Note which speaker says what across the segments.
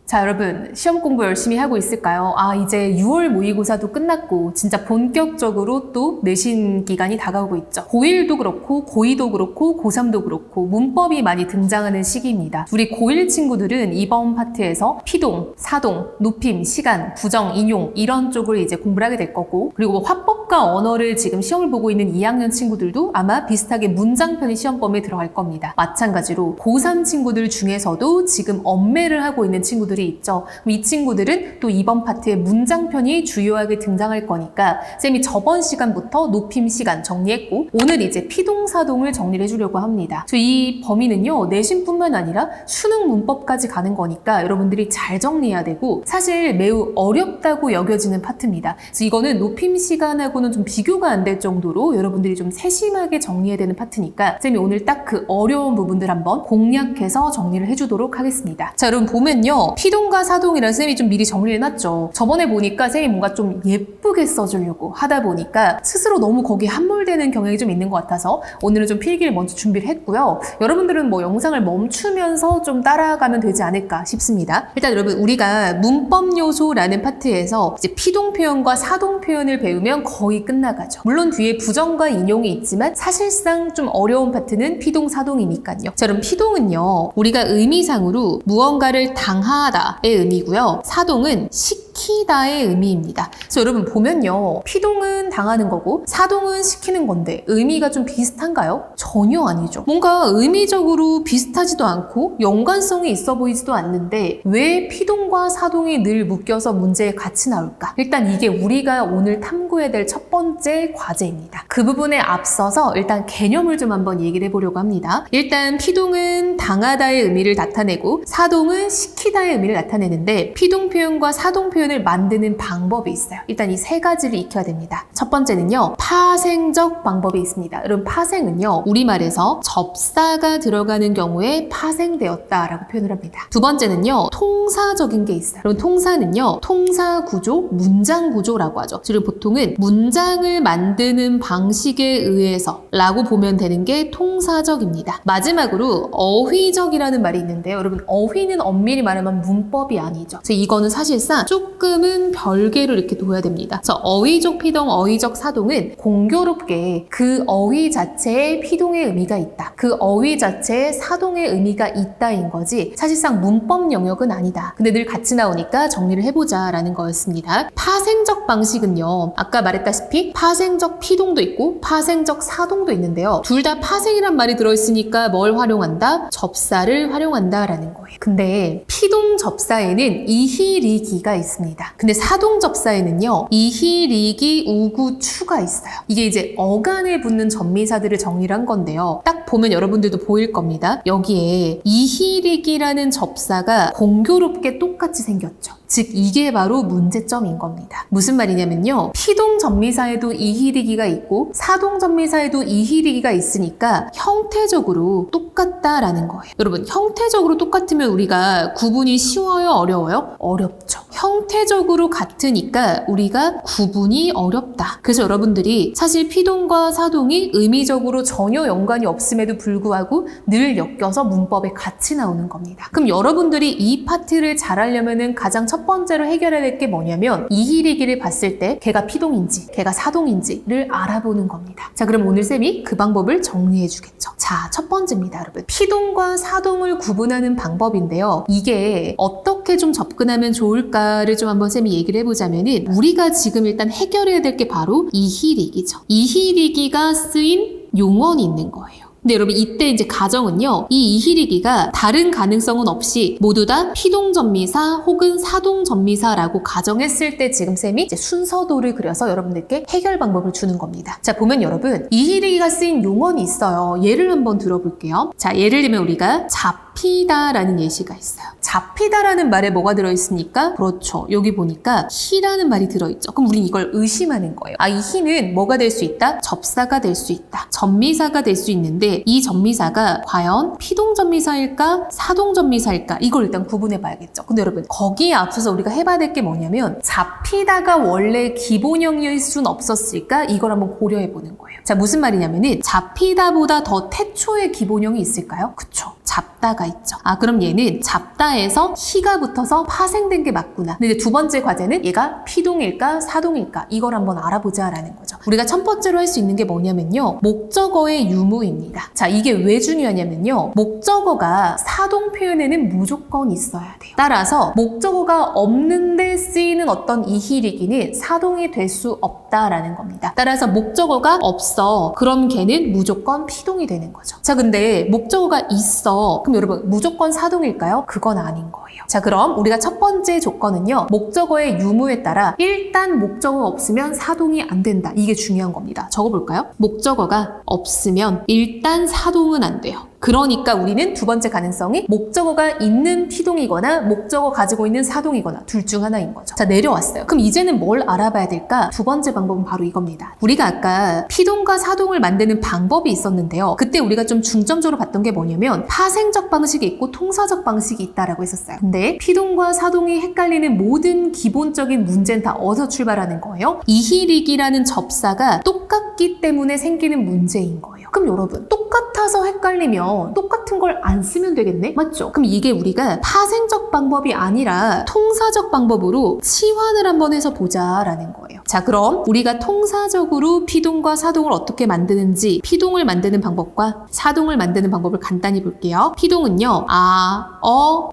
Speaker 1: 자, 여러분 시험 공부 열심히 하고 있을까요? 이제 6월 모의고사도 끝났고 진짜 본격적으로 또 내신 기간이 다가오고 있죠. 고1도 그렇고 고2도 그렇고 고3도 그렇고 문법이 많이 등장하는 시기입니다. 우리 고1 친구들은 이번 파트에서 피동, 사동, 높임, 시간, 부정, 인용 이런 쪽을 이제 공부를 하게 될 거고, 그리고 화법과 언어를 지금 시험을 보고 있는 2학년 친구들도 아마 비슷하게 문장편이 시험범위에 들어갈 겁니다. 마찬가지로 고3 친구들 중에서도 지금 엄매를 하고 있는 친구들이 있죠. 이 친구들은 또 이번 파트에 문장편이 주요하게 등장할 거니까 쌤이 저번 시간부터 높임 시간 정리했고, 오늘 이제 피동사동을 정리를 해주려고 합니다. 이 범위는요, 내신뿐만 아니라 수능 문법까지 가는 거니까 여러분들이 잘 정리해야 되고, 사실 매우 어렵다고 여겨지는 파트입니다. 그래서 이거는 높임 시간하고는 좀 비교가 안 될 정도로 여러분들이 좀 세심하게 정리해야 되는 파트니까 쌤이 오늘 딱 그 어려운 부분들 한번 공략해서 정리를 해주도록 하겠습니다. 자, 여러분 보면요, 피동과 사동이랑 쌤이 좀 미리 정리를 해놨죠. 저번에 보니까 쌤이 뭔가 좀 예쁘게 써주려고 하다 보니까 스스로 너무 거기에 함몰되는 경향이 좀 있는 것 같아서 오늘은 좀 필기를 먼저 준비를 했고요. 여러분들은 뭐 영상을 멈추면서 좀 따라가면 되지 않을까 싶습니다. 일단 여러분, 우리가 문법 요소라는 파트에서 이제 피동 표현과 사동 표현을 배우면 거의 끝나가죠. 물론 뒤에 부정과 인용이 있지만 사실상 좀 어려운 파트는 피동, 사동이니까요. 자, 그럼 피동은요, 우리가 의미상으로 무언가를 당하다의 의미고요. 사동은 시키다의 의미입니다. 그래서 여러분 보면요, 피동은 당하는 거고 사동은 시키는 건데 의미가 좀 비슷한가요? 전혀 아니죠. 뭔가 의미적으로 비슷하지도 않고 연관성이 있어 보이지도 않는데 왜 피동과 사동이 늘 묶여서 문제에 같이 나올까? 일단 이게 우리가 오늘 탐구해야 될 첫 번째 과제입니다. 그 부분에 앞서서 일단 개념을 좀 한번 얘기를 해보려고 합니다. 일단 피동은 당하다의 의미를 나타내고 사동은 시키다의 의미를 나타내는데, 피동 표현과 사동 표현을 만드는 방법이 있어요. 일단 이 세 가지를 익혀야 됩니다. 첫 번째는요, 파생적 방법이 있습니다. 여러분, 파생은요, 우리말에서 접사가 들어가는 경우에 파생되었다라고 표현을 합니다. 두 번째는요, 통사적인 게 있어요. 여러분, 통사는요, 통사 구조, 문장 구조라고 하죠. 그리고 보통은 문장을 만드는 방식에 의해서 라고 보면 되는 게 통사적입니다. 마지막으로 어휘적이라는 말이 있는데요. 여러분, 어휘는 엄밀히 말하면 문법이 아니죠. 그래서 이거는 사실상 조금은 별개로 이렇게 둬야 됩니다. 그래서 어휘적 피동, 어휘적 사동은 공교롭게 그 어휘 자체에 피동의 의미가 있다, 그 어휘 자체에 사동의 의미가 있다인 거지 사실상 문법 영역은 아니다. 근데 늘 같이 나오니까 정리를 해보자 라는 거였습니다. 파생적 방식은요, 아까 말했다시피 파생적 피동도 있고 파생적 사동도 있는데요. 둘 다 파생이란 말이 들어있으니까 뭘 활용한다? 접사를 활용한다 라는 거예요. 근데 피동 접사에는 이희리기가 있습니다. 근데 사동 접사에는요, 이희리기 우구 추가 있어요. 이게 이제 어간에 붙는 전미사들을 정리를 한 건데요. 딱 보면 여러분들도 보일 겁니다. 여기에 이희리기라는 접사가 공교롭게 똑같이 생겼죠. 즉 이게 바로 문제점인 겁니다. 무슨 말이냐면요, 피동 전미사에도 이희리기가 있고 사동 전미사에도 이희리기가 있으니까 형태적으로 똑같다라는 거예요. 여러분, 형태적으로 똑같으면 우리가 구분이 쉬워요, 어려워요? 어렵죠. 형태적으로 같으니까 우리가 구분이 어렵다. 그래서 여러분들이 사실 피동과 사동이 의미적으로 전혀 연관이 없음에도 불구하고 늘 엮여서 문법에 같이 나오는 겁니다. 그럼 여러분들이 이 파트를 잘하려면은 가장 첫 번째로 해결해야 될 게 뭐냐면, 이희리기를 봤을 때 걔가 피동인지 걔가 사동인지를 알아보는 겁니다. 자, 그럼 오늘 쌤이 그 방법을 정리해 주겠죠. 자, 첫 번째입니다, 여러분. 피동과 사동을 구분하는 방법인데요. 이게 어떻게 좀 접근하면 좋을까를 좀 한번 쌤이 얘기를 해보자면은, 우리가 지금 일단 해결해야 될 게 바로 이희리기죠. 이희리기가 쓰인 용언이 있는 거예요. 근데 여러분, 이때 이제 가정은요, 이 이희리기가 다른 가능성은 없이 모두 다 피동전미사 혹은 사동전미사라고 가정했을 때 지금 쌤이 이제 순서도를 그려서 여러분들께 해결 방법을 주는 겁니다. 자, 보면 여러분, 이희리기가 쓰인 용언이 있어요. 예를 한번 들어볼게요. 자, 예를 들면 우리가 잡히다라는 예시가 있어요. 잡히다라는 말에 뭐가 들어있습니까? 그렇죠. 여기 보니까 희라는 말이 들어있죠. 그럼 우린 이걸 의심하는 거예요. 이 희는 뭐가 될 수 있다? 접사가 될 수 있다. 전미사가 될 수 있는데 이 전미사가 과연 피동전미사일까? 사동전미사일까? 이걸 일단 구분해 봐야겠죠. 근데 여러분, 거기에 앞서서 우리가 해봐야 될 게 뭐냐면, 잡히다가 원래 기본형일 순 없었을까? 이걸 한번 고려해 보는 거예요. 자, 무슨 말이냐면은 잡히다보다 더 태초의 기본형이 있을까요? 그쵸. 잡다가 있죠. 아, 그럼 얘는 잡다에서 희가 붙어서 파생된 게 맞구나. 근데 이제 두 번째 과제는 얘가 피동일까 사동일까 이걸 한번 알아보자라는 거죠. 우리가 첫 번째로 할 수 있는 게 뭐냐면요. 목적어의 유무입니다. 자, 이게 왜 중요하냐면요. 목적어가 사동 표현에는 무조건 있어야 돼요. 따라서 목적어가 없는데 쓰이는 어떤 이희리기는 사동이 될 수 없다라는 겁니다. 따라서 목적어가 없어. 그럼 걔는 무조건 피동이 되는 거죠. 자, 근데 목적어가 있어. 그럼 여러분 무조건 사동일까요? 그건 아닌 거예요. 자, 그럼 우리가 첫 번째 조건은요. 목적어의 유무에 따라 일단 목적어가 없으면 사동이 안 된다. 이게 중요한 겁니다. 적어볼까요? 목적어가 없으면 일단 사동은 안 돼요. 그러니까 우리는 두 번째 가능성이 목적어가 있는 피동이거나 목적어 가지고 있는 사동이거나 둘 중 하나인 거죠. 자, 내려왔어요. 그럼 이제는 뭘 알아봐야 될까? 두 번째 방법은 바로 이겁니다. 우리가 아까 피동과 사동을 만드는 방법이 있었는데요. 그때 우리가 좀 중점적으로 봤던 게 뭐냐면 파생적 방식이 있고 통사적 방식이 있다라고 했었어요. 근데 피동과 사동이 헷갈리는 모든 기본적인 문제는 다 어디서 출발하는 거예요? 이희리기라는 접사가 똑같기 때문에 생기는 문제인 거예요. 그럼 여러분 똑같아서 헷갈리면 똑같은 걸 안 쓰면 되겠네? 맞죠? 그럼 이게 우리가 파생적 방법이 아니라 통사적 방법으로 치환을 한번 해서 보자라는 거예요. 자, 그럼 우리가 통사적으로 피동과 사동을 어떻게 만드는지 피동을 만드는 방법과 사동을 만드는 방법을 간단히 볼게요. 피동은요.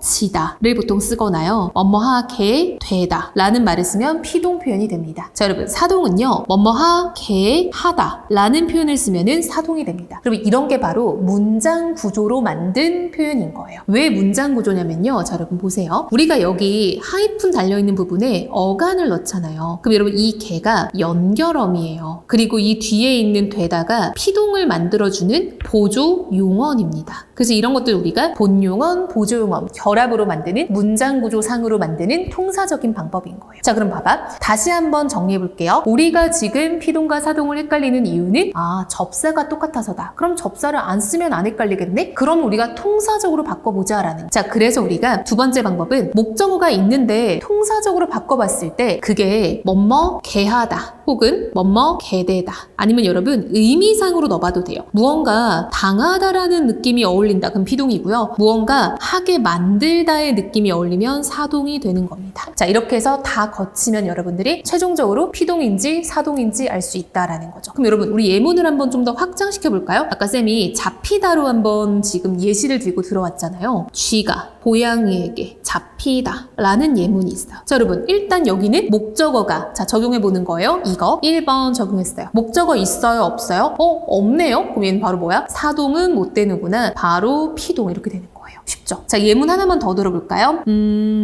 Speaker 1: 지다를 보통 쓰거나요. 뭐뭐하게 되다 라는 말을 쓰면 피동 표현이 됩니다. 자, 여러분 사동은요. 뭐뭐하게 하다 라는 표현을 쓰면은 사동이 됩니다. 그러면 이런 게 바로 문장 구조로 만든 표현인 거예요. 왜 문장 구조냐면요. 자, 여러분 보세요. 우리가 여기 하이픈 달려있는 부분에 어간을 넣잖아요. 그럼 여러분 이 개가 연결어미예요. 그리고 이 뒤에 있는 되다가 피동을 만들어주는 보조 용언입니다. 그래서 이런 것들 우리가 본용언, 보조용언 결합으로 만드는 문장 구조상으로 만드는 통사적인 방법인 거예요. 자, 그럼 봐봐. 다시 한번 정리해 볼게요. 우리가 지금 피동과 사동을 헷갈리는 이유는 접사가 똑같아서다. 그럼 접사를 안 쓰면 안 헷갈리겠네? 그럼 우리가 통사적으로 바꿔보자라는. 자, 그래서 우리가 두 번째 방법은 목적어가 있는데 통사적으로 바꿔봤을 때 그게 뭐뭐 개하다 혹은 뭐뭐 개되다 아니면 여러분 의미상으로 넣어봐도 돼요. 무언가 당하다라는 느낌이 어울린다. 그럼 피동이고요. 무언가 하게 만들다의 느낌이 어울리면 사동이 되는 겁니다. 자, 이렇게 해서 다 거치면 여러분들이 최종적으로 피동인지 사동인지 알 수 있다라는 거죠. 그럼 여러분 우리 예문을 한번 좀 더 확장시켜 볼까요? 아까 쌤이 잡히다로 한번 지금 예시를 들고 들어왔잖아요. 쥐가 고양이에게 잡히다 라는 예문이 있어요. 자, 여러분 일단 여기는 목적어가 자 적용해 보는 거예요. 이거 1번 적용했어요. 목적어 있어요? 없어요? 없네요? 그럼 얘는 바로 뭐야? 사동은 못 되는구나. 바로 피동 이렇게 되는 거예요. 쉽죠? 자, 예문 하나만 더 들어볼까요?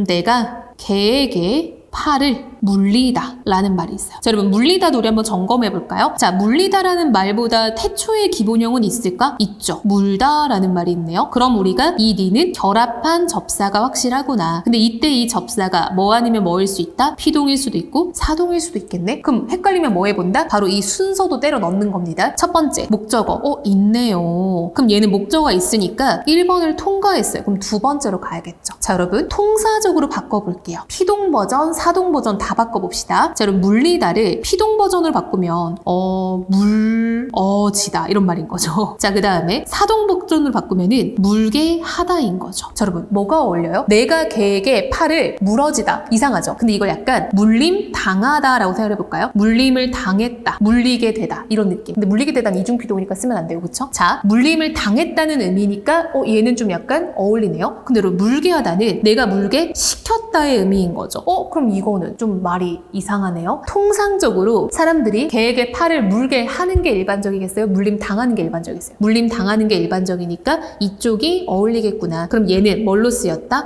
Speaker 1: 내가 개에게 팔을 물리다 라는 말이 있어요. 자, 여러분 물리다 우리 한번 점검해 볼까요? 자, 물리다라는 말보다 태초의 기본형은 있을까? 있죠. 물다 라는 말이 있네요. 그럼 우리가 이 니는 결합한 접사가 확실하구나. 근데 이때 이 접사가 뭐 아니면 뭐일 수 있다? 피동일 수도 있고 사동일 수도 있겠네? 그럼 헷갈리면 뭐 해본다? 바로 이 순서도 때려 넣는 겁니다. 첫 번째 목적어 있네요. 그럼 얘는 목적어가 있으니까 1번을 통과했어요. 그럼 두 번째로 가야겠죠. 자, 여러분 통사적으로 바꿔볼게요. 피동 버전, 사동 버전 다 바꿔봅시다. 자, 여러분 물리다를 피동 버전으로 바꾸면 지다 이런 말인 거죠. 자, 그 다음에 사동 버전으로 바꾸면은 물게 하다인 거죠. 자, 여러분 뭐가 어울려요? 내가 개에게 팔을 물어지다 이상하죠. 근데 이걸 약간 물림 당하다라고 생각해볼까요? 물림을 당했다, 물리게 되다 이런 느낌. 근데 물리게 되다는 이중피동이니까 쓰면 안 돼요, 그쵸? 자, 물림을 당했다는 의미니까 얘는 좀 약간 어울리네요. 근데 여러분 물게 하다는 내가 물게 시켰다의 의미인 거죠. 그럼 이거는 좀 말이 이상하네요. 통상적으로 사람들이 개에게 팔을 물게 하는 게 일반적이겠어요? 물림 당하는 게 일반적이겠어요? 물림 당하는 게 일반적이니까 이쪽이 어울리겠구나. 그럼 얘는 뭘로 쓰였다?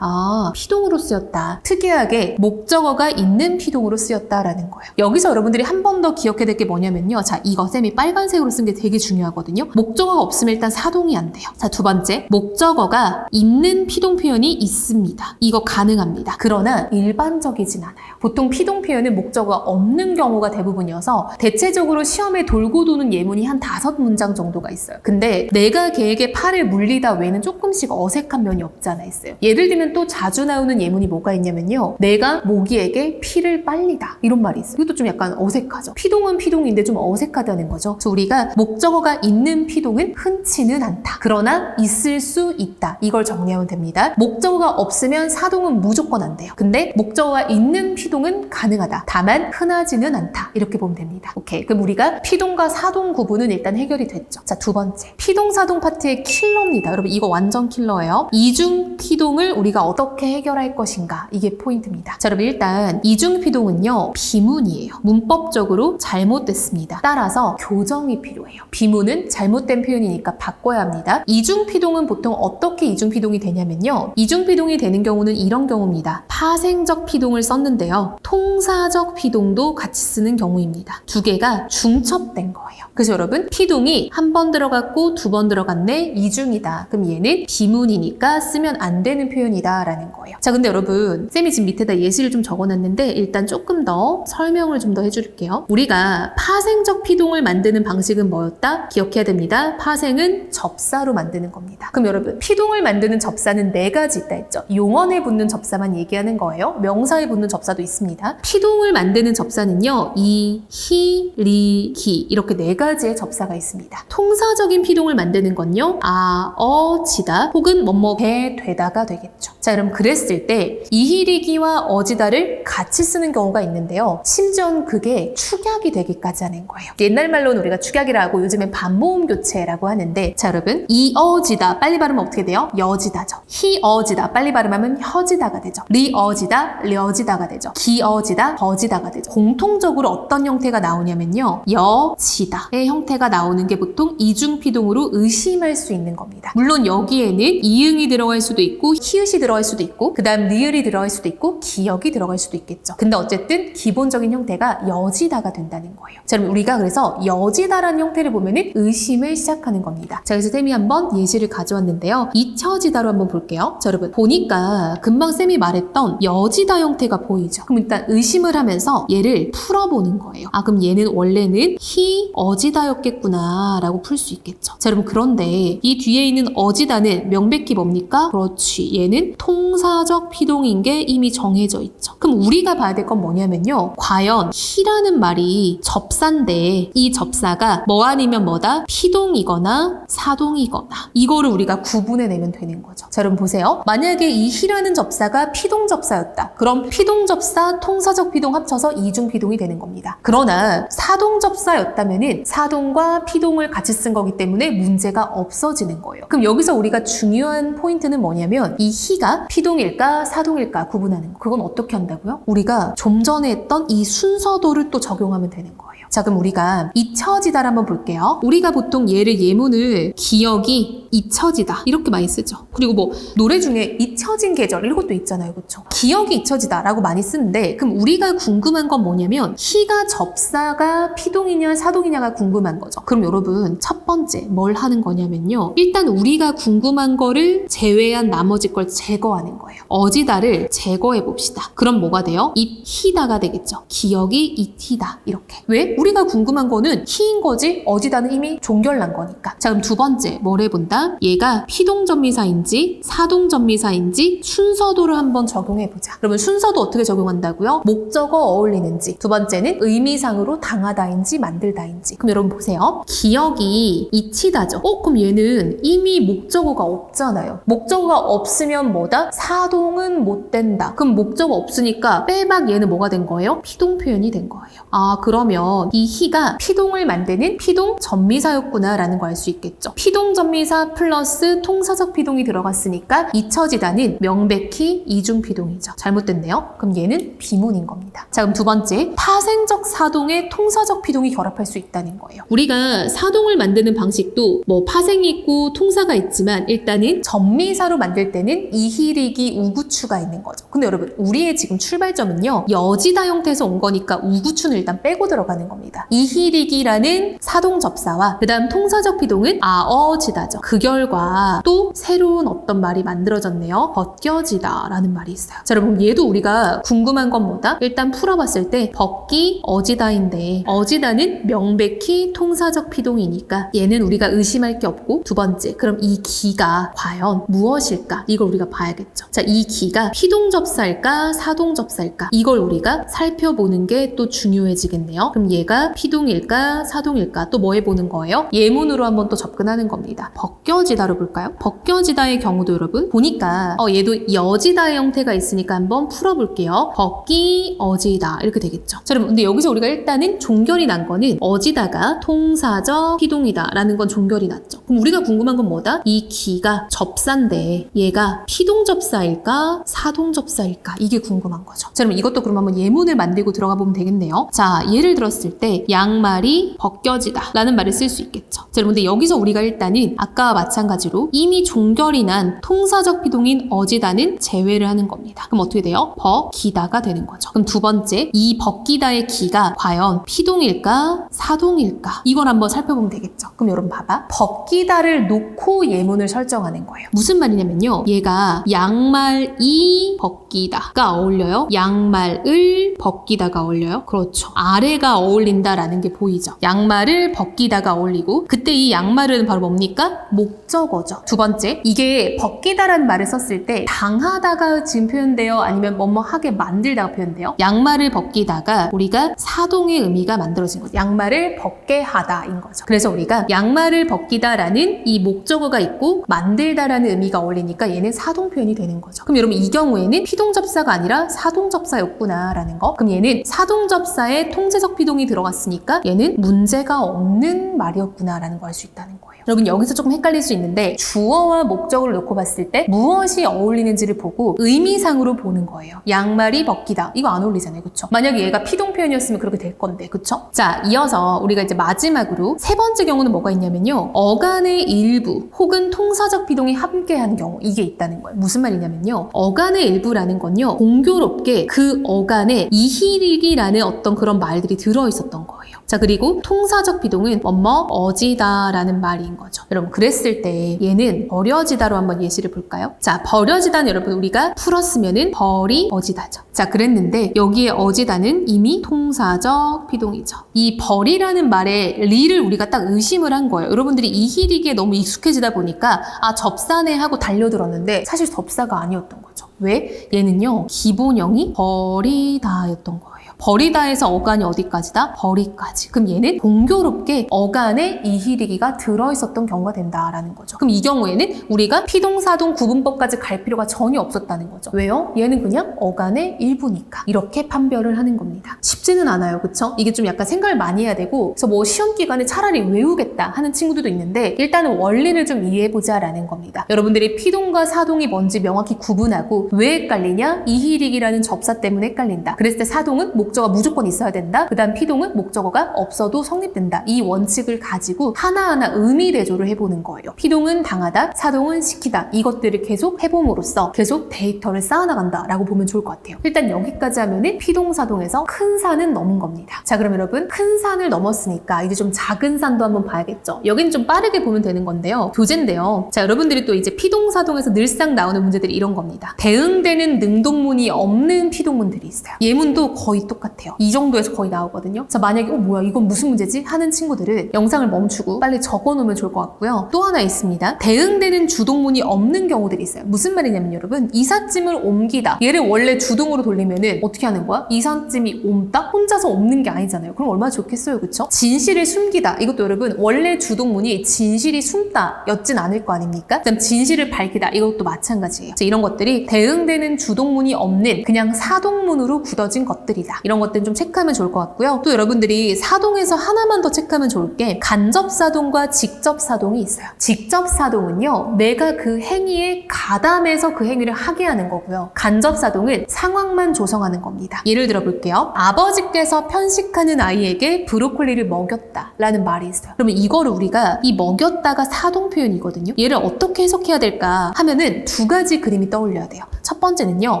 Speaker 1: 피동으로 쓰였다. 특이하게 목적어가 있는 피동으로 쓰였다라는 거예요. 여기서 여러분들이 한 번 더 기억해야 될 게 뭐냐면요. 자, 이거 쌤이 빨간색으로 쓴 게 되게 중요하거든요. 목적어가 없으면 일단 사동이 안 돼요. 자, 두 번째 목적어가 있는 피동 표현이 있습니다. 이거 가능합니다. 그러나 일반적이진 않아요. 보통 피동 표현은 목적어가 없는 경우가 대부분이어서 대체적으로 시험에 돌고 도는 예문이 한 5문장 정도가 있어요. 근데 내가 걔에게 팔을 물리다 외에는 조금씩 어색한 면이 없지 않아 있어요. 예를 들면 또 자주 나오는 예문이 뭐가 있냐면요. 내가 모기에게 피를 빨리다. 이런 말이 있어요. 이것도 좀 약간 어색하죠. 피동은 피동인데 좀 어색하다는 거죠. 그래서 우리가 목적어가 있는 피동은 흔치는 않다. 그러나 있을 수 있다. 이걸 정리하면 됩니다. 목적어가 없으면 사동은 무조건 안 돼요. 근데 목적어가 있는 피동은 가능하다. 다만 흔하지는 않다. 이렇게 보면 됩니다. 오케이. 그럼 우리가 피동과 사동 구분은 일단 해결이 됐죠. 자, 두 번째. 피동, 사동 파트의 킬러입니다. 여러분 이거 완전 킬러예요. 이중 피동을 우리가 어떻게 해결할 것인가. 이게 포인트입니다. 자, 여러분 일단 이중 피동은요. 비문이에요. 문법적으로 잘못됐습니다. 따라서 교정이 필요해요. 비문은 잘못된 표현이니까 바꿔야 합니다. 이중 피동은 보통 어떻게 이중 피동이 되냐면요. 이중 피동이 되는 경우는 이런 경우입니다. 파생적 피동을 썼는데요. 통사적 피동도 같이 쓰는 경우입니다. 두 개가 중첩된 거예요. 그래서 여러분 피동이 한 번 들어갔고 두 번 들어갔네 이중이다. 그럼 얘는 비문이니까 쓰면 안 되는 표현이다 라는 거예요. 자, 근데 여러분 쌤이 지금 밑에다 예시를 좀 적어놨는데 일단 조금 더 설명을 좀 더 해줄게요. 우리가 파생적 피동을 만드는 방식은 뭐였다? 기억해야 됩니다. 파생은 접사로 만드는 겁니다. 그럼 여러분 피동을 만드는 접사는 4가지 있다 했죠. 용언에 붙는 접사만 얘기하는 거예요. 명사에 붙는 접사도 있습니다. 피동을 만드는 접사는요. 이, 히, 리, 기 이렇게 4가지의 접사가 있습니다. 통사적인 피동을 만드는 건요. 아, 어, 지다 혹은 뭐뭐 배, 되다가 되겠죠. 자, 그럼 그랬을 때 이히리기와 어지다를 같이 쓰는 경우가 있는데요. 심지어는 그게 축약이 되기까지 하는 거예요. 옛날 말로는 우리가 축약이라고 요즘엔 반모음 교체라고 하는데 자, 여러분 이어지다 빨리 발음하면 어떻게 돼요? 여지다죠. 히어지다 빨리 발음하면 혀지다가 되죠. 리어지다 려지다가 되죠. 기어지다 버지다가 되죠. 공통적으로 어떤 형태가 나오냐면요. 여지다의 형태가 나오는 게 보통 이중피동으로 의심할 수 있는 겁니다. 물론 여기에는 이응이 들어갈 수도 있고 히읗이 들어갈 수도 있고 그 다음 리을이 들어갈 수도 있고 기역이 들어갈 수도 있겠죠. 근데 어쨌든 기본적인 형태가 여지다가 된다는 거예요. 자, 그럼 우리가 그래서 여지다라는 형태를 보면은 의심을 시작하는 겁니다. 자, 그래서 쌤이 한번 예시를 가져왔는데요. 잊혀지다로 한번 볼게요. 자, 여러분 보니까 금방 쌤이 말했던 여지다 형태가 보이죠. 그럼 일단 의심을 하면서 얘를 풀어보는 거예요. 아, 그럼 얘는 원래는 히어지다였겠구나 라고 풀 수 있겠죠. 자, 여러분 그런데 이 뒤에 있는 어지다는 명백히 뭡니까? 그렇지. 얘는 통사적 피동인 게 이미 정해져 있죠. 그럼 우리가 봐야 될 건 뭐냐면요. 과연 히라는 말이 접사인데 이 접사가 뭐 아니면 뭐다? 피동이거나 사동이거나 이거를 우리가 구분해내면 되는 거죠. 자, 여러분 보세요. 만약에 이 히라는 접사가 피동 접사였다. 그럼 피동 접사, 통사적 피동 합쳐서 이중 피동이 되는 겁니다. 그러나 사동 접사였다면은 사동과 피동을 같이 쓴 거기 때문에 문제가 없어지는 거예요. 그럼 여기서 우리가 중요한 포인트는 뭐냐면 이 히가 피동일까 사동일까 구분하는 거. 그건 어떻게 한다고요? 우리가 좀 전에 했던 이 순서도를 또 적용하면 되는 거예요. 자, 그럼 우리가 잊혀지다를 한번 볼게요. 우리가 보통 얘를 예문을 기억이 잊혀지다 이렇게 많이 쓰죠. 그리고 뭐 노래 중에 잊혀진 계절 이것도 있잖아요. 그렇죠? 기억이 잊혀지다라고 많이 쓰는데 그럼 우리가 궁금한 건 뭐냐면 히가 접사가 피동이냐 사동이냐가 궁금한 거죠. 그럼 여러분 첫 번째 뭘 하는 거냐면요. 일단 우리가 궁금한 거를 제외한 나머지 걸 제거하는 거예요. 어지다를 제거해 봅시다. 그럼 뭐가 돼요? 잊히다가 되겠죠. 기억이 잊히다 이렇게. 왜? 우리가 궁금한 거는 히인 거지 어지다는 이미 종결난 거니까. 자, 그럼 두 번째 뭘 해본다? 얘가 피동전미사인지 사동전미사인지 순서도를 한번 적용해보자. 그러면 순서도 어떻게 적용한다고요? 목적어 어울리는지 두 번째는 의미상으로 당하다인지 만들다인지. 그럼 여러분 보세요. 기억이 잊히다죠. 그럼 얘는 이미 목적어가 없잖아요. 목적어가 없으면 뭐다? 사동은 못 된다. 그럼 목적어 없으니까 빼박 얘는 뭐가 된 거예요? 피동 표현이 된 거예요. 아, 그러면 이 히가 피동을 만드는 피동 전미사였구나 라는 거 알 수 있겠죠. 피동 전미사 플러스 통사적 피동이 들어갔으니까 잊혀지다는 명백히 이중 피동이죠. 잘못됐네요. 그럼 얘는 비문인 겁니다. 자, 그럼 두 번째 파생적 사동에 통사적 피동이 결합할 수 있다는 거예요. 우리가 사동을 만드는 방식도 뭐 파생이 있고 통사가 있지만 일단은 전미사로 만들 때는 이히리기 우구추가 있는 거죠. 근데 여러분 우리의 지금 출발점은요 여지다 형태에서 온 거니까 우구추는 일단 빼고 들어가는 겁니다. 겁니다. 이희리기라는 사동접사와 그 다음 통사적 피동은 아어지다죠. 그 결과 또 새로운 어떤 말이 만들어졌네요. 벗겨지다 라는 말이 있어요. 자, 여러분 얘도 우리가 궁금한 건 뭐다? 일단 풀어봤을 때 벗기 어지다인데 어지다는 명백히 통사적 피동이니까 얘는 우리가 의심할 게 없고 두 번째 그럼 이 기가 과연 무엇일까? 이걸 우리가 봐야겠죠. 자, 이 기가 피동접사일까 사동접사일까? 이걸 우리가 살펴보는 게 또 중요해지겠네요. 그럼 얘가 피동일까 사동일까? 또 뭐 해보는 거예요? 예문으로 한번 또 접근하는 겁니다. 벗겨지다로 볼까요? 벗겨지다의 경우도 여러분 보니까 얘도 여지다의 형태가 있으니까 한번 풀어볼게요. 벗기 어지다 이렇게 되겠죠. 자, 여러분 근데 여기서 우리가 일단은 종결이 난 거는 어지다가 통사적 피동이다 라는 건 종결이 났죠. 그럼 우리가 궁금한 건 뭐다? 이 기가 접사인데 얘가 피동접사일까 사동접사일까? 이게 궁금한 거죠. 자, 그럼 이것도 그럼 한번 예문을 만들고 들어가 보면 되겠네요. 자, 예를 들었을 때 양말이 벗겨지다 라는 말을 쓸 수 있겠죠. 자, 여러분 근데 여기서 우리가 일단은 아까와 마찬가지로 이미 종결이 난 통사적 피동인 어지다는 제외를 하는 겁니다. 그럼 어떻게 돼요? 벗기다가 되는 거죠. 그럼 두 번째 이 벗기다의 기가 과연 피동일까 사동일까? 이걸 한번 살펴보면 되겠죠. 그럼 여러분 봐봐. 벗기다를 놓고 예문을 설정하는 거예요. 무슨 말이냐면요. 얘가 양말이 벗기다가 어울려요? 양말을 벗기다가 어울려요? 그렇죠. 아래가 어울린다라는 게 보이죠. 양말을 벗기다가 어울리고 그때 이 양말은 바로 뭡니까? 목적어죠. 두 번째, 이게 벗기다라는 말을 썼을 때 당하다가 지금 표현돼요? 아니면 뭐뭐하게 만들다가 표현돼요? 양말을 벗기다가 우리가 사동의 의미가 만들어진 거죠. 양말을 벗게 하다인 거죠. 그래서 우리가 양말을 벗기다라는 이 목적어가 있고 만들다라는 의미가 어울리니까 얘는 사동 표현이 되는 거죠. 그럼 여러분 이 경우에는 피동접사가 아니라 사동접사였구나라는 거. 그럼 얘는 사동접사에 통제적 피동이 들어갔으니까 얘는 문제가 없는 말이었구나라는 걸 알 수 있다는 거예요. 여러분 여기서 조금 헷갈릴 수 있는데 주어와 목적어를 놓고 봤을 때 무엇이 어울리는지를 보고 의미상으로 보는 거예요. 양말이 벗기다. 이거 안 어울리잖아요. 그쵸? 만약에 얘가 피동 표현이었으면 그렇게 될 건데. 그쵸? 자, 이어서 우리가 이제 마지막으로 세 번째 경우는 뭐가 있냐면요. 어간의 일부 혹은 통사적 피동이 함께하는 경우 이게 있다는 거예요. 무슨 말이냐면요. 어간의 일부라는 건요. 공교롭게 그 어간에 이희리기라는 어떤 그런 말들이 들어있었던 거예요. 자, 그리고 통사적 피동은 뭐뭐 어지다라는 말인 거죠. 여러분 그랬을 때 얘는 버려지다로 한번 예시를 볼까요? 자, 버려지다는 여러분 우리가 풀었으면은 버리어지다죠. 자, 그랬는데 여기에 어지다는 이미 통사적 피동이죠. 이 버리라는 말에 리를 우리가 딱 의심을 한 거예요. 여러분들이 이희리기에 너무 익숙해지다 보니까 아 접사네 하고 달려들었는데 사실 접사가 아니었던 거죠. 왜? 얘는요 기본형이 버리다였던 거예요. 버리다에서 어간이 어디까지다? 버리까지. 그럼 얘는 공교롭게 어간에 이희리기가 들어있었던 경우가 된다라는 거죠. 그럼 이 경우에는 우리가 피동사동 구분법까지 갈 필요가 전혀 없었다는 거죠. 왜요? 얘는 그냥 어간의 일부니까. 이렇게 판별을 하는 겁니다. 쉽지는 않아요. 그쵸? 이게 좀 약간 생각을 많이 해야 되고 그래서 뭐 시험 기간에 차라리 외우겠다 하는 친구들도 있는데 일단은 원리를 좀 이해해보자라는 겁니다. 여러분들이 피동과 사동이 뭔지 명확히 구분하고 왜 헷갈리냐? 이희리기라는 접사 때문에 헷갈린다. 그랬을 때 사동은 목적어가 무조건 있어야 된다. 그 다음 피동은 목적어가 없어도 성립된다. 이 원칙을 가지고 하나하나 의미 대조를 해보는 거예요. 피동은 당하다, 사동은 시키다. 이것들을 계속 해봄으로써 계속 데이터를 쌓아나간다라고 보면 좋을 것 같아요. 일단 여기까지 하면은 피동사동에서 큰 산은 넘은 겁니다. 자, 그럼 여러분 큰 산을 넘었으니까 이제 좀 작은 산도 한번 봐야겠죠. 여기는 좀 빠르게 보면 되는 건데요. 교재인데요. 자, 여러분들이 또 이제 피동사동에서 늘상 나오는 문제들이 이런 겁니다. 대응되는 능동문이 없는 피동문들이 있어요. 예문도 거의 똑같아요. 이 정도에서 거의 나오거든요. 자, 만약에 뭐야 이건 무슨 문제지? 하는 친구들은 영상을 멈추고 빨리 적어놓으면 좋을 것 같고요. 또 하나 있습니다. 대응되는 주동문이 없는 경우들이 있어요. 무슨 말이냐면 여러분 이삿짐을 옮기다. 얘를 원래 주동으로 돌리면은 어떻게 하는 거야? 이삿짐이 옮다? 혼자서 옮는 게 아니잖아요. 그럼 얼마나 좋겠어요. 그쵸? 진실을 숨기다. 이것도 여러분 원래 주동문이 진실이 숨다 였진 않을 거 아닙니까? 그다음 진실을 밝히다. 이것도 마찬가지예요. 자, 이런 것들이 대응되는 주동문이 없는 그냥 사동문으로 굳어진 것들이다. 이런 것들은 좀 체크하면 좋을 것 같고요. 또 여러분들이 사동에서 하나만 더 체크하면 좋을 게 간접사동과 직접사동이 있어요. 직접사동은요. 내가 그 행위에 가담해서 그 행위를 하게 하는 거고요. 간접사동은 상황만 조성하는 겁니다. 예를 들어 볼게요. 아버지께서 편식하는 아이에게 브로콜리를 먹였다 라는 말이 있어요. 그러면 이거를 우리가 이 먹였다가 사동 표현이거든요. 얘를 어떻게 해석해야 될까 하면은 두 가지 그림이 떠올려야 돼요. 첫 첫 번째는요.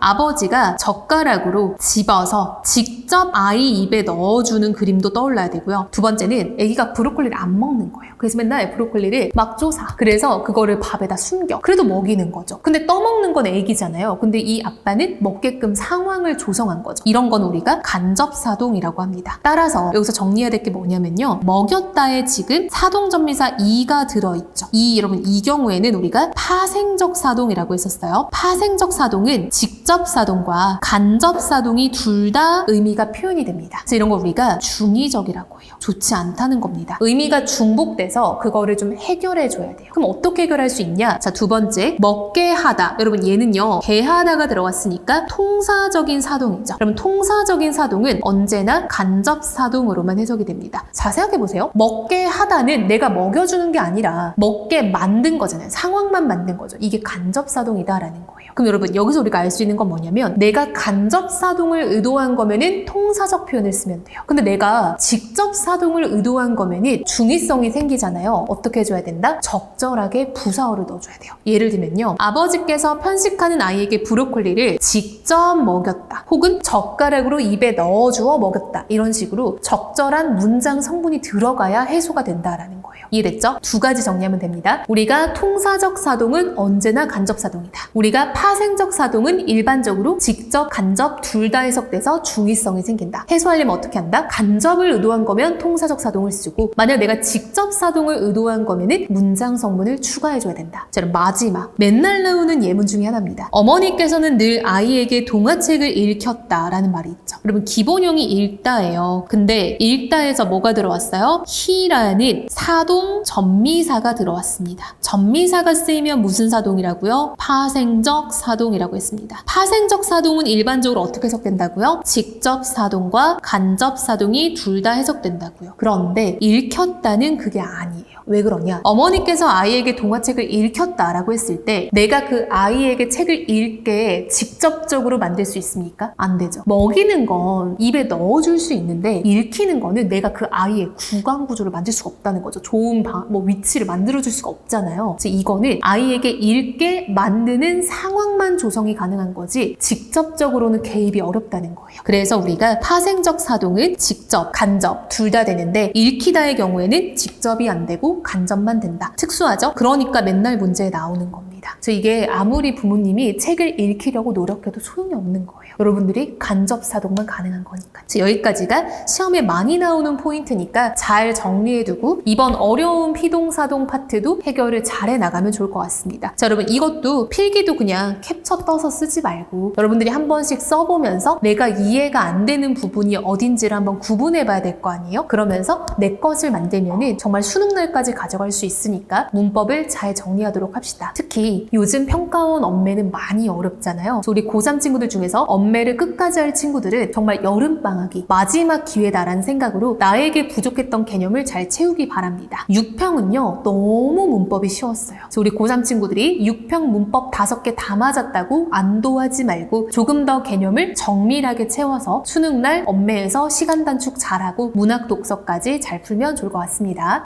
Speaker 1: 아버지가 젓가락으로 집어서 직접 아이 입에 넣어주는 그림도 떠올라야 되고요. 두 번째는 아기가 브로콜리를 안 먹는 거예요. 그래서 맨날 브로콜리를 막 쪼사. 그래서 그거를 밥에다 숨겨. 그래도 먹이는 거죠. 근데 떠먹는 건 아기잖아요. 근데 이 아빠는 먹게끔 상황을 조성한 거죠. 이런 건 우리가 간접사동이라고 합니다. 따라서 여기서 정리해야 될 게 뭐냐면요. 먹였다에 지금 사동전미사 이가 들어있죠. 여러분 이 경우에는 우리가 파생적 사동이라고 했었어요. 파생적 사동은 직접 사동과 간접 사동이 둘 다 의미가 표현이 됩니다. 그래서 이런 걸 우리가 중의적이라고 해요. 좋지 않다는 겁니다. 의미가 중복돼서 그거를 좀 해결해 줘야 돼요. 그럼 어떻게 해결할 수 있냐? 자, 두 번째, 먹게 하다. 여러분 얘는요, 개하다가 들어갔으니까 통사적인 사동이죠. 그럼 통사적인 사동은 언제나 간접 사동으로만 해석이 됩니다. 자, 생각해보세요. 먹게 하다는 내가 먹여주는 게 아니라 먹게 만든 거잖아요. 상황만 만든 거죠. 이게 간접 사동이다라는 거예요. 그럼 여러분 여기서 우리가 알 수 있는 건 뭐냐면 내가 간접 사동을 의도한 거면은 통사적 표현을 쓰면 돼요. 근데 내가 직접 사동을 의도한 거면은 중의성이 생기잖아요. 어떻게 해줘야 된다? 적절하게 부사어를 넣어줘야 돼요. 예를 들면요. 아버지께서 편식하는 아이에게 브로콜리를 직접 먹였다. 혹은 젓가락으로 입에 넣어주어 먹였다. 이런 식으로 적절한 문장 성분이 들어가야 해소가 된다라는 거예요. 이해됐죠? 두 가지 정리하면 됩니다. 우리가 통사적 사동은 언제나 간접 사동이다. 우리가 파생적 사동은 일반적으로 직접, 간접 둘 다 해석돼서 중의성이 생긴다. 해소하려면 어떻게 한다? 간접을 의도한 거면 통사적 사동을 쓰고 만약 내가 직접 사동을 의도한 거면은 문장 성분을 추가해줘야 된다. 자, 그럼 마지막 맨날 나오는 예문 중에 하나입니다. 어머니께서는 늘 아이에게 동화책을 읽혔다라는 말이 있죠. 여러분 기본형이 읽다예요. 근데 읽다에서 뭐가 들어왔어요? he라는 사동 전미사가 들어왔습니다. 전미사가 쓰이면 무슨 사동이라고요? 파생적 사동이라고 했습니다. 파생적 사동은 일반적으로 어떻게 해석된다고요? 직접 사동과 간접 사동이 둘 다 해석된다고요. 그런데 읽혔다는 그게 아니에요. 왜 그러냐? 어머니께서 아이에게 동화책을 읽혔다라고 했을 때 내가 그 아이에게 책을 읽게 직접적으로 만들 수 있습니까? 안 되죠. 먹이는 건 입에 넣어줄 수 있는데 읽히는 거는 내가 그 아이의 구강 구조를 만들 수가 없다는 거죠. 좋은 위치를 만들어줄 수가 없잖아요. 그래서 이거는 아이에게 읽게 만드는 상황만 조성이 가능한 거지 직접적으로는 개입이 어렵다는 거예요. 그래서 우리가 파생적 사동은 직접, 간접 둘 다 되는데 읽히다의 경우에는 직접이 안 되고 간접만 된다. 특수하죠? 그러니까 맨날 문제에 나오는 겁니다. 그래서 이게 아무리 부모님이 책을 읽히려고 노력해도 소용이 없는 거예요. 여러분들이 간접 사동만 가능한 거니까. 여기까지가 시험에 많이 나오는 포인트니까 잘 정리해두고 이번 어려운 피동사동 파트도 해결을 잘 해나가면 좋을 것 같습니다. 자, 여러분 이것도 필기도 그냥 캡처 떠서 쓰지 말고 여러분들이 한 번씩 써보면서 내가 이해가 안 되는 부분이 어딘지를 한번 구분해봐야 될 거 아니에요? 그러면서 내 것을 만들면은 정말 수능날까지 가져갈 수 있으니까 문법을 잘 정리하도록 합시다. 특히 요즘 평가원 엄매는 많이 어렵잖아요. 그래서 우리 고3 친구들 중에서 엄매를 끝까지 할 친구들은 정말 여름방학이 마지막 기회다라는 생각으로 나에게 부족했던 개념을 잘 채우기 바랍니다. 6평은요 너무 문법이 쉬웠어요. 그래서 우리 고3 친구들이 6평 문법 5개 다 맞았다고 안도하지 말고 조금 더 개념을 정밀하게 채워서 수능날 엄매에서 시간 단축 잘하고 문학 독서까지 잘 풀면 좋을 것 같습니다.